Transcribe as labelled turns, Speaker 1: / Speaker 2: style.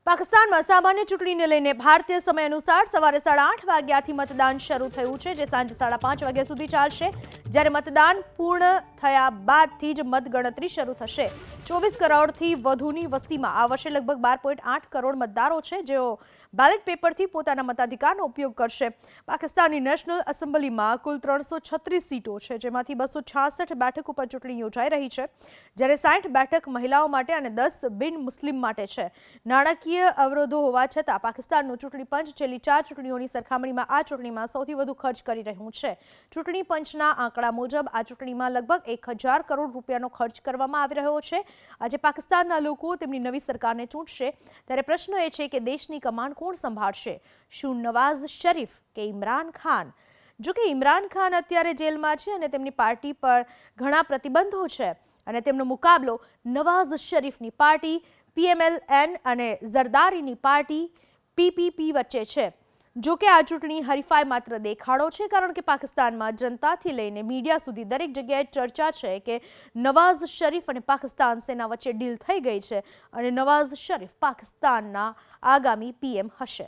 Speaker 1: પાકિસ્તાનમાં સામાન્ય ચૂંટણીને લઈને ભારતીય સમય અનુસાર સવારે 8:30 વાગ્યાથી મતદાન શરૂ થયું છે, જે સાંજે 5:30 વાગ્યા સુધી ચાલશે. જ્યારે મતદાન પૂર્ણ થયા બાદથી જ મતગણતરી શરૂ થશે. 24 કરોડથી વધુની વસ્તીમાં આ વર્ષે લગભગ 12.8 કરોડ મતદારો છે, જેઓ બેલેટ પેપરથી પોતાના મતાધિકારનો ઉપયોગ કરશે. પાકિસ્તાનની નેશનલ એસેમ્બલીમાં કુલ 336 સીટો છે, જેમાંથી 266 બેઠક ઉપર ચૂંટણી યોજાઈ રહી છે, જ્યારે 60 બેઠક મહિલાઓ માટે અને 10 બિન મુસ્લિમ માટે છે. નાણાકીય અવરોધો હોવા છતાં પાકિસ્તાનનું ચૂંટણી પંચ છેલ્લી 4 ચૂંટણીઓની સરખામણીમાં આ ચૂંટણીમાં સૌથી વધુ ખર્ચ કરી રહ્યું છે. ચૂંટણી પંચના આંકડા મુજબ આ ચૂંટણીમાં લગભગ 1000 કરોડ રૂપિયાનો ખર્ચ કરવામાં આવી રહ્યો છે. આજે પાકિસ્તાનના લોકો તેમની નવી સરકારને ચૂંટશે, ત્યારે પ્રશ્ન એ છે કે દેશની કમાન કોણ સંભાળશે? શું નવાઝ શરીફ કે ઇમરાન ખાન? જો કે ઇમરાન ખાન અત્યારે જેલમાં છે અને તેમની પાર્ટી પર ઘણા પ્રતિબંધો છે અને તેમનો મુકાબલો નવાઝ શરીફની પાર્ટી PMLN અને ઝરદારીની પાર્ટી PPP વચ્ચે છે. જો કે આ ચૂંટણી હરીફાઈ માત્ર દેખાડો છે, કારણ કે પાકિસ્તાનમાં જનતાથી લઈને મીડિયા સુધી દરેક જગ્યાએ ચર્ચા છે કે નવાઝ શરીફ અને પાકિસ્તાન સેના વચ્ચે ડીલ થઈ ગઈ છે અને નવાઝ શરીફ પાકિસ્તાનના આગામી PM હશે.